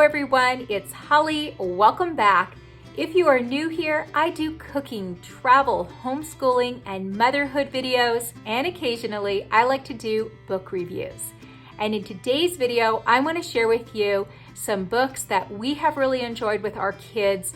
everyone, it's Holly. Welcome back. If you are new here, I do cooking, travel, homeschooling, and motherhood videos, and occasionally I like to do book reviews. And in today's video, I want to share with you some books that we have really enjoyed with our kids,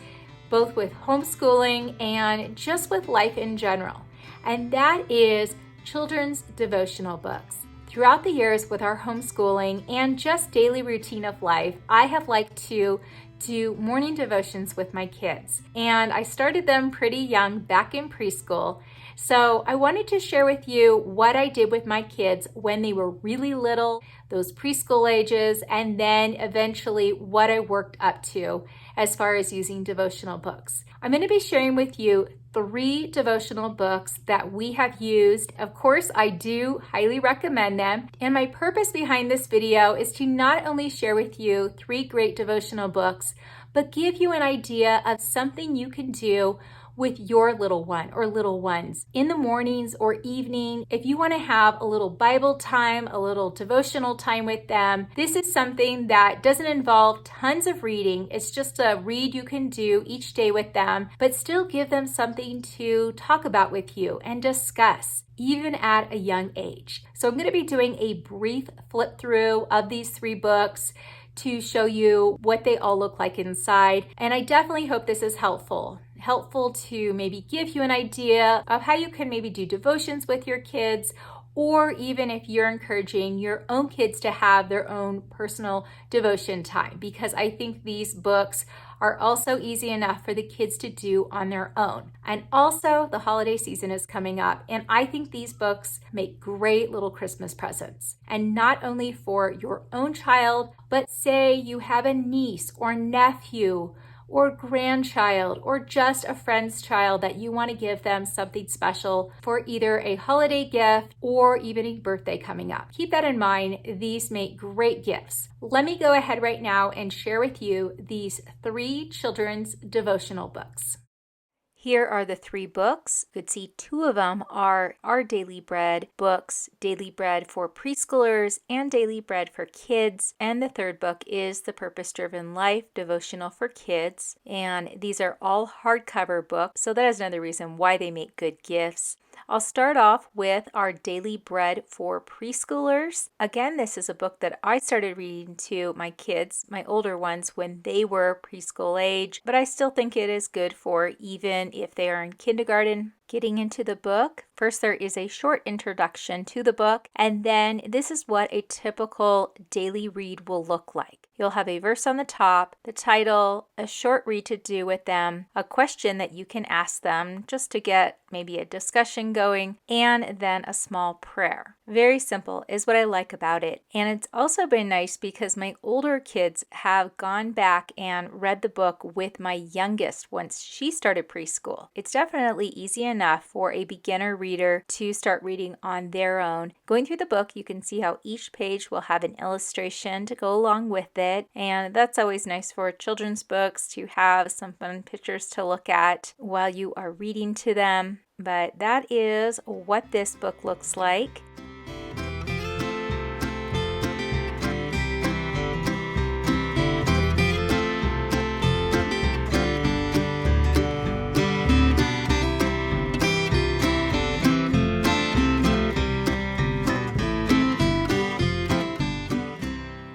both with homeschooling and just with life in general. And that is children's devotional books. Throughout the years with our homeschooling and just daily routine of life, I have liked to do morning devotions with my kids. And I started them pretty young back in preschool. So I wanted to share with you what I did with my kids when they were really little, those preschool ages, and then eventually what I worked up to as far as using devotional books. I'm going to be sharing with you 3 devotional books that we have used. Of course, I do highly recommend them. And my purpose behind this video is to not only share with you 3 great devotional books, but give you an idea of something you can do with your little one or little ones in the mornings or evening. If you want to have a little Bible time, a little devotional time with them, this is something that doesn't involve tons of reading. It's just a read you can do each day with them, but still give them something to talk about with you and discuss, even at a young age. So I'm going to be doing a brief flip through of these 3 books to show you what they all look like inside. And I definitely hope this is helpful to maybe give you an idea of how you can maybe do devotions with your kids, or even if you're encouraging your own kids to have their own personal devotion time, because I think these books are also easy enough for the kids to do on their own. And also the holiday season is coming up, and I think these books make great little Christmas presents. And not only for your own child, but say you have a niece or nephew or grandchild, or just a friend's child that you want to give them something special for either a holiday gift or even a birthday coming up. Keep that in mind. These make great gifts. Let me go ahead right now and share with you these 3 children's devotional books. Here are the 3 books. You could see 2 of them are our Daily Bread books, Daily Bread for Preschoolers and Daily Bread for Kids. And the 3rd book is The Purpose-Driven Life Devotional for Kids. And these are all hardcover books, so that is another reason why they make good gifts. I'll start off with our Daily Bread for Preschoolers. Again, this is a book that I started reading to my kids, my older ones, when they were preschool age, but I still think it is good for even if they are in kindergarten. Getting into the book, first there is a short introduction to the book, and then this is what a typical daily read will look like. You'll have a verse on the top, the title, a short read to do with them, a question that you can ask them just to get maybe a discussion going, and then a small prayer. Very simple is what I like about it. And it's also been nice because my older kids have gone back and read the book with my youngest once she started preschool. It's definitely easy enough for a beginner reader to start reading on their own. Going through the book, you can see how each page will have an illustration to go along with it. And that's always nice for children's books, to have some fun pictures to look at while you are reading to them. But that is what this book looks like.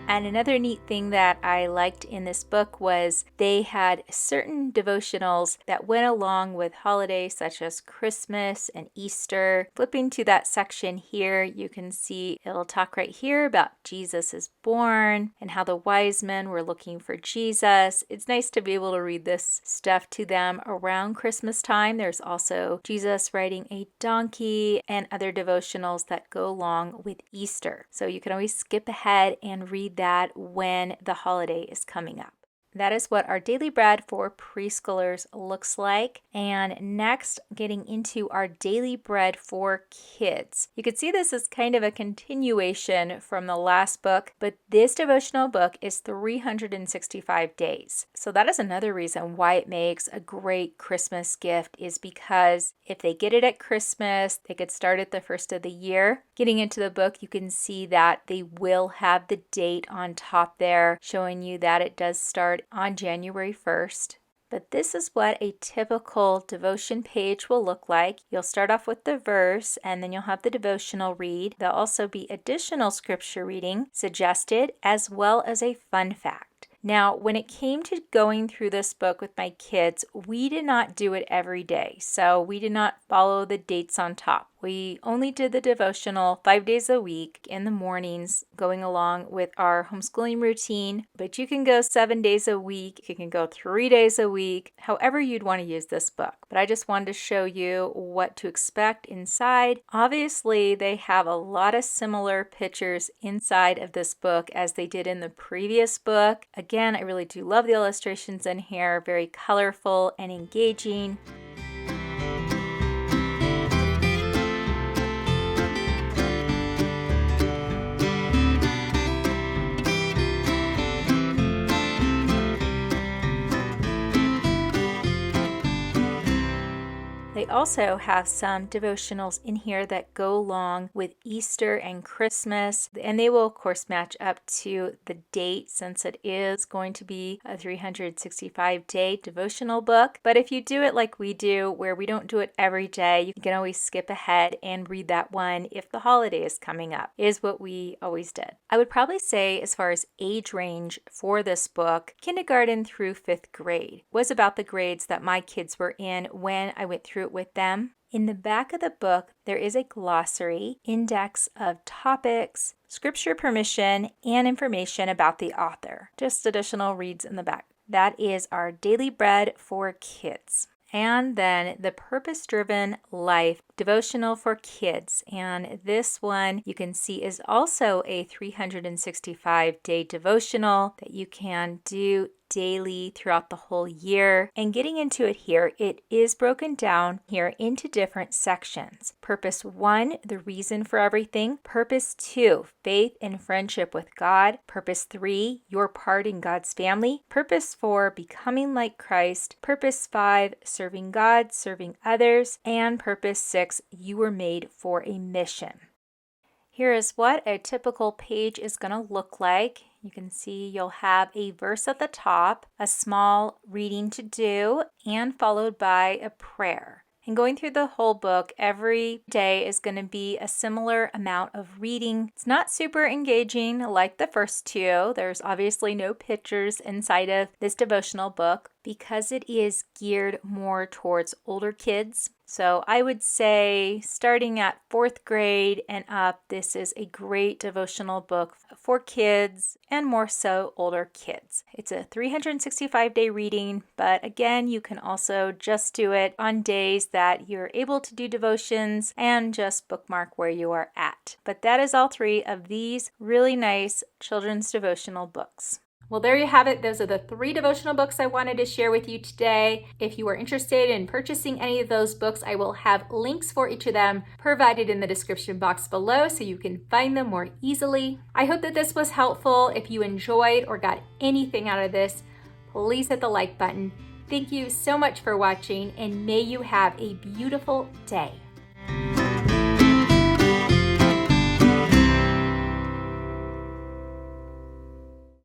And another neat thing that I liked in this book was they had certain devotionals that went along with holidays such as Christmas and Easter. Flipping to that section here, you can see it'll talk right here about Jesus is born and how the wise men were looking for Jesus. It's nice to be able to read this stuff to them around Christmas time. There's also Jesus riding a donkey and other devotionals that go along with Easter. So you can always skip ahead and read that when the holiday is coming up. That is what our daily bread for preschoolers looks like. And next, getting into our daily bread for kids. You can see this is kind of a continuation from the last book, but this devotional book is 365 days. So that is another reason why it makes a great Christmas gift, is because if they get it at Christmas, they could start at the first of the year. Getting into the book, you can see that they will have the date on top there, showing you that it does start on January 1st. But this is what a typical devotion page will look like. You'll start off with the verse, and then you'll have the devotional read. There'll also be additional scripture reading suggested, as well as a fun fact. Now, when it came to going through this book with my kids, we did not do it every day. So we did not follow the dates on top. We only did the devotional 5 days a week in the mornings, going along with our homeschooling routine. But you can go 7 days a week. You can go 3 days a week, however you'd want to use this book. But I just wanted to show you what to expect inside. Obviously, they have a lot of similar pictures inside of this book as they did in the previous book. Again, I really do love the illustrations in here, very colorful and engaging. They also have some devotionals in here that go along with Easter and Christmas, and they will of course match up to the date, since it is going to be a 365-day devotional book. But if you do it like we do, where we don't do it every day, you can always skip ahead and read that one if the holiday is coming up, is what we always did. I would probably say, as far as age range for this book, kindergarten through 5th grade was about the grades that my kids were in when I went through it with them. In the back of the book, there is a glossary, index of topics, scripture permission, and information about the author. Just additional reads in the back. That is our daily bread for kids. And then the Purpose-Driven Life devotional for kids. And this one you can see is also a 365-day devotional that you can do daily throughout the whole year. And getting into it here, it is broken down here into different sections. Purpose 1, the reason for everything. Purpose 2, faith and friendship with God. Purpose 3, your part in God's family. Purpose 4, becoming like Christ. Purpose 5, serving God, serving others. And Purpose 6, you were made for a mission. Here is what a typical page is going to look like. You can see you'll have a verse at the top, a small reading to do, and followed by a prayer. And going through the whole book, every day is going to be a similar amount of reading. It's not super engaging like the first two. There's obviously no pictures inside of this devotional book because it is geared more towards older kids. So I would say starting at 4th grade and up, this is a great devotional book for kids and more so older kids. It's a 365-day reading, but again, you can also just do it on days that you're able to do devotions and just bookmark where you are at. But that is all 3 of these really nice children's devotional books. Well, there you have it. Those are the 3 devotional books I wanted to share with you today. If you are interested in purchasing any of those books, I will have links for each of them provided in the description box below so you can find them more easily. I hope that this was helpful. If you enjoyed or got anything out of this, please hit the like button. Thank you so much for watching, and may you have a beautiful day.